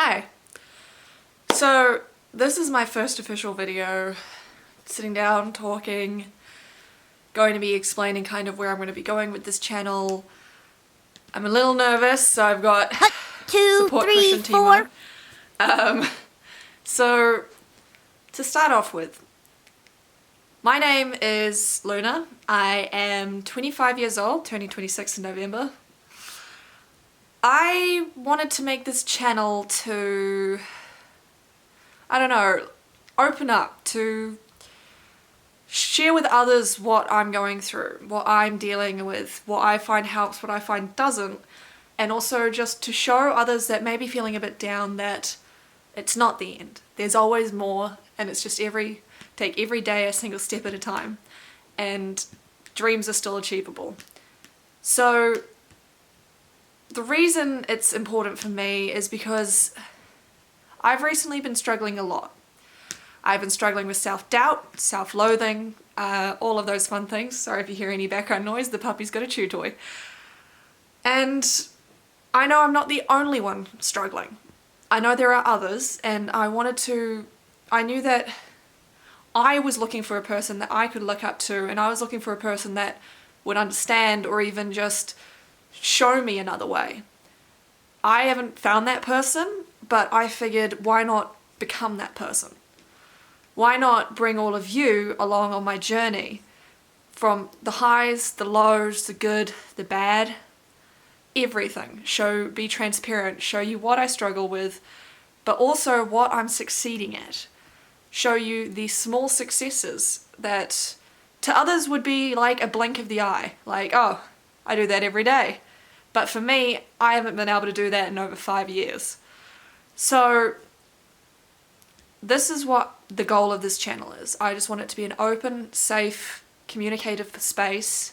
Hi. So this is my first official video, sitting down, talking, going to be explaining kind of where I'm going to be going with this channel. I'm a little nervous, so I've got support Christian team on. So to start off with, my name is Luna. I am 25 years old, turning 26 in November. I wanted to make this channel to, I don't know, open up, to share with others what I'm going through, what I'm dealing with, what I find helps, what I find doesn't, and also just to show others that may be feeling a bit down that it's not the end. There's always more, and it's just take every day a single step at a time, and dreams are still achievable. So the reason it's important for me is because I've recently been struggling a lot. I've been struggling with self-doubt, self-loathing, all of those fun things. Sorry if you hear any background noise, the puppy's got a chew toy. And I know I'm not the only one struggling. I know there are others, and I knew that I was looking for a person that I could look up to, and I was looking for a person that would understand or even just show me another way. I haven't found that person, but I figured, why not become that person? Why not bring all of you along on my journey, from the highs, the lows, the good, the bad, everything. Be transparent, show you what I struggle with, but also what I'm succeeding at. Show you the small successes that to others would be like a blink of the eye, like, oh, I do that every day. But for me, I haven't been able to do that in over 5 years. So this is what the goal of this channel is. I just want it to be an open, safe, communicative space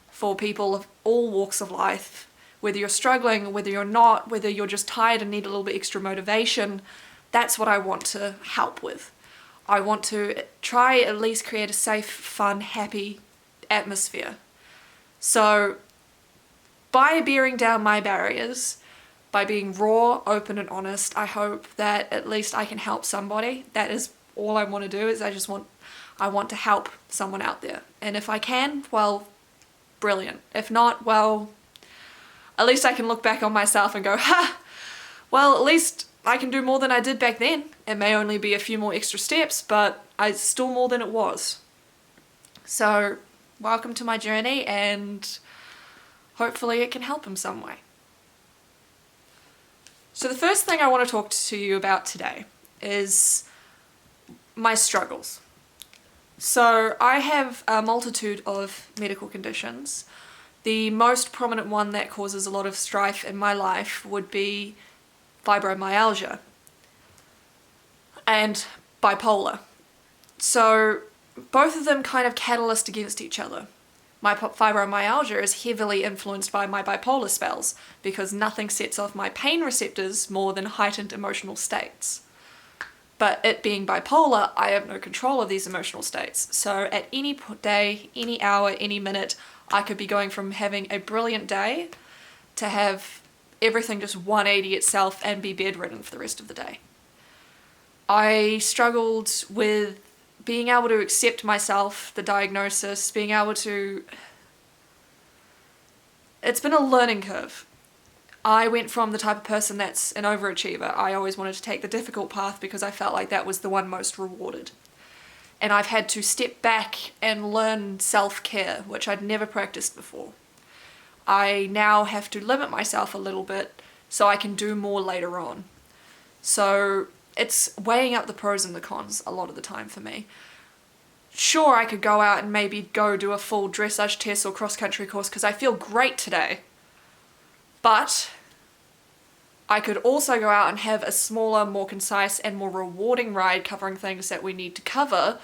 for people of all walks of life. Whether you're struggling, whether you're not, whether you're just tired and need a little bit extra motivation, that's what I want to help with. I want to try at least create a safe, fun, happy atmosphere. So by bearing down my barriers, by being raw, open and honest, I hope that at least I can help somebody. That is all I want to do, is I want to help someone out there. And if I can, well, brilliant. If not, well, at least I can look back on myself and go, ha, well, at least I can do more than I did back then. It may only be a few more extra steps, but it's still more than it was. So welcome to my journey, and hopefully it can help in some way. So the first thing I want to talk to you about today is my struggles. So I have a multitude of medical conditions. The most prominent one that causes a lot of strife in my life would be fibromyalgia and bipolar. So both of them kind of catalyst against each other. My fibromyalgia is heavily influenced by my bipolar spells, because nothing sets off my pain receptors more than heightened emotional states. But it being bipolar, I have no control of these emotional states. So at any day, any hour, any minute, I could be going from having a brilliant day to have everything just 180 itself and be bedridden for the rest of the day. I struggled with being able to accept myself, the diagnosis, being able to... It's been a learning curve. I went from the type of person that's an overachiever. I always wanted to take the difficult path because I felt like that was the one most rewarded. And I've had to step back and learn self-care, which I'd never practiced before. I now have to limit myself a little bit so I can do more later on. So it's weighing up the pros and the cons a lot of the time for me. Sure, I could go out and maybe go do a full dressage test or cross-country course because I feel great today. But I could also go out and have a smaller, more concise and more rewarding ride covering things that we need to cover,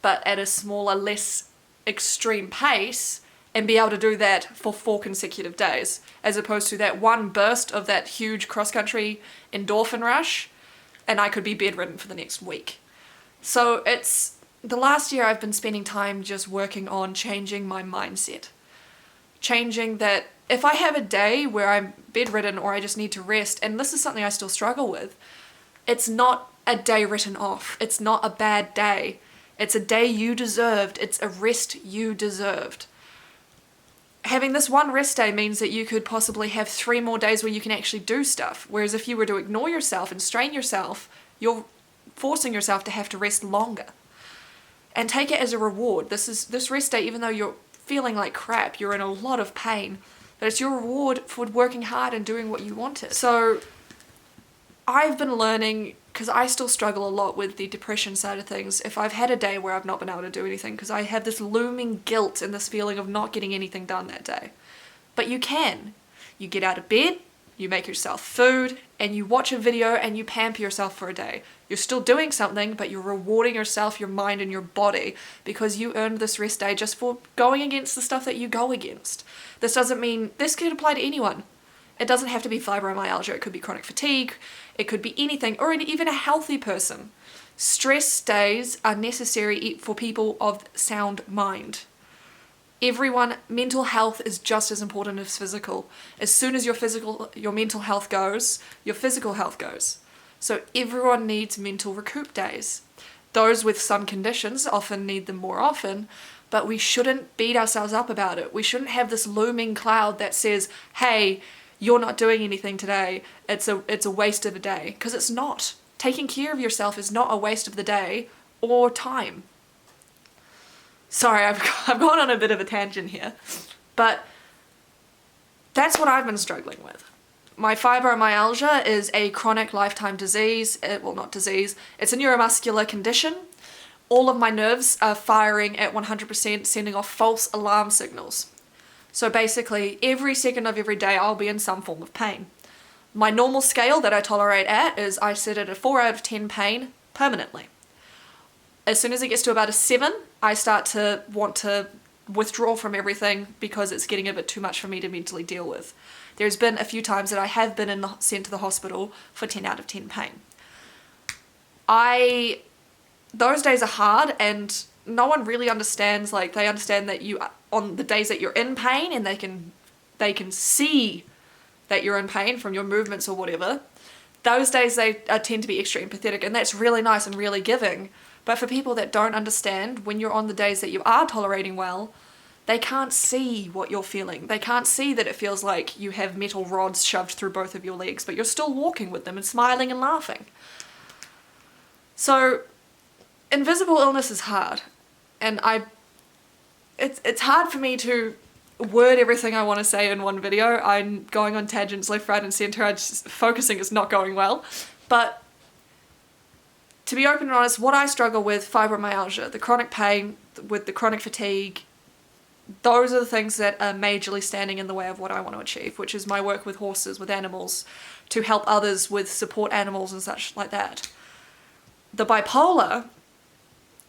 but at a smaller, less extreme pace, and be able to do that for 4 consecutive days, as opposed to that one burst of that huge cross-country endorphin rush, and I could be bedridden for the next week. So the last year I've been spending time just working on changing my mindset. Changing that if I have a day where I'm bedridden or I just need to rest, and this is something I still struggle with, it's not a day written off. It's not a bad day. It's a day you deserved. It's a rest you deserved. Having this one rest day means that you could possibly have 3 more days where you can actually do stuff. Whereas if you were to ignore yourself and strain yourself, you're forcing yourself to have to rest longer. And take it as a reward. This rest day, even though you're feeling like crap, you're in a lot of pain, but it's your reward for working hard and doing what you wanted. So I've been learning, because I still struggle a lot with the depression side of things, if I've had a day where I've not been able to do anything, because I have this looming guilt and this feeling of not getting anything done that day. But you can. You get out of bed, you make yourself food, and you watch a video and you pamper yourself for a day. You're still doing something, but you're rewarding yourself, your mind and your body, because you earned this rest day just for going against the stuff that you go against. This doesn't mean, this could apply to anyone. It doesn't have to be fibromyalgia, it could be chronic fatigue, it could be anything, or even a healthy person. Stress days are necessary for people of sound mind. Mental health is just as important as physical. As soon as your mental health goes, your physical health goes. So everyone needs mental recoup days. Those with some conditions often need them more often, but we shouldn't beat ourselves up about it. We shouldn't have this looming cloud that says, hey, you're not doing anything today. It's a waste of a day. Because it's not. Taking care of yourself is not a waste of the day or time. Sorry, I've gone on a bit of a tangent here, but that's what I've been struggling with. My fibromyalgia is a chronic lifetime disease. It's a neuromuscular condition. All of my nerves are firing at 100%, sending off false alarm signals. So basically, every second of every day, I'll be in some form of pain. My normal scale that I tolerate at is I sit at a 4 out of 10 pain permanently. As soon as it gets to about a 7, I start to want to withdraw from everything because it's getting a bit too much for me to mentally deal with. There's been a few times that I have been sent to the hospital for 10 out of 10 pain. Those days are hard, and no one really understands. Like, they understand that you, on the days that you're in pain, and they can see that you're in pain from your movements or whatever. Those days they tend to be extra empathetic, and that's really nice and really giving. But for people that don't understand, when you're on the days that you are tolerating well, they can't see what you're feeling. They can't see that it feels like you have metal rods shoved through both of your legs, but you're still walking with them and smiling and laughing. So, invisible illness is hard. And it's hard for me to word everything I want to say in one video. I'm going on tangents left, right, and center. Focusing is not going well. But to be open and honest, what I struggle with, fibromyalgia, the chronic pain, with the chronic fatigue, those are the things that are majorly standing in the way of what I want to achieve, which is my work with horses, with animals, to help others with support animals and such like that. The bipolar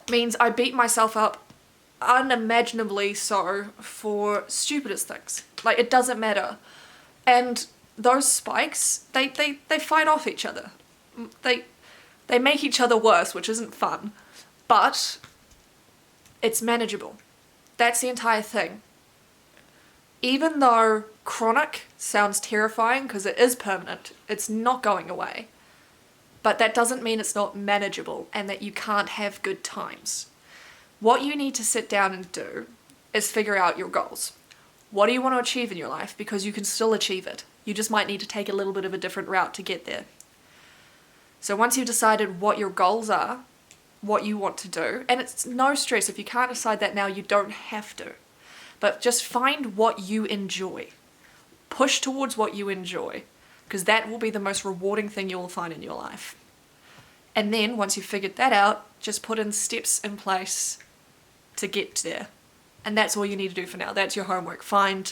means I beat myself up unimaginably so for stupidest things. Like, it doesn't matter. And those spikes, they fight off each other. They make each other worse, which isn't fun, but it's manageable. That's the entire thing. Even though chronic sounds terrifying because it is permanent, it's not going away. But that doesn't mean it's not manageable and that you can't have good times. What you need to sit down and do is figure out your goals. What do you want to achieve in your life? Because you can still achieve it. You just might need to take a little bit of a different route to get there. So once you've decided what your goals are, what you want to do, and it's no stress. If you can't decide that now, you don't have to. But just find what you enjoy. Push towards what you enjoy, because that will be the most rewarding thing you will find in your life. And then once you've figured that out, just put in steps in place to get there. And that's all you need to do for now. That's your homework. Find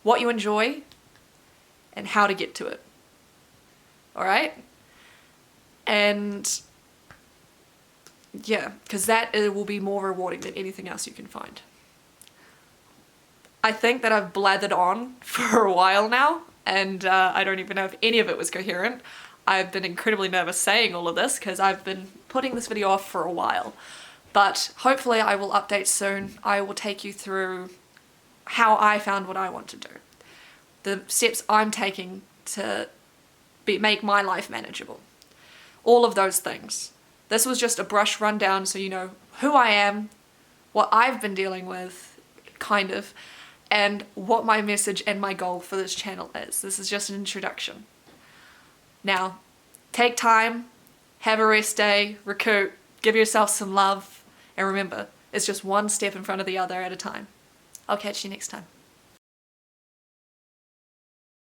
what you enjoy and how to get to it. All right? And yeah, because that will be more rewarding than anything else you can find. I think that I've blathered on for a while now, and I don't even know if any of it was coherent. I've been incredibly nervous saying all of this because I've been putting this video off for a while. But hopefully I will update soon. I will take you through how I found what I want to do. the steps I'm taking to make my life manageable. All of those things. This was just a brush rundown so you know who I am, what I've been dealing with, kind of, and what my message and my goal for this channel is. This is just an introduction. Now, take time, have a rest day, recoup, give yourself some love, and remember, it's just one step in front of the other at a time. I'll catch you next time.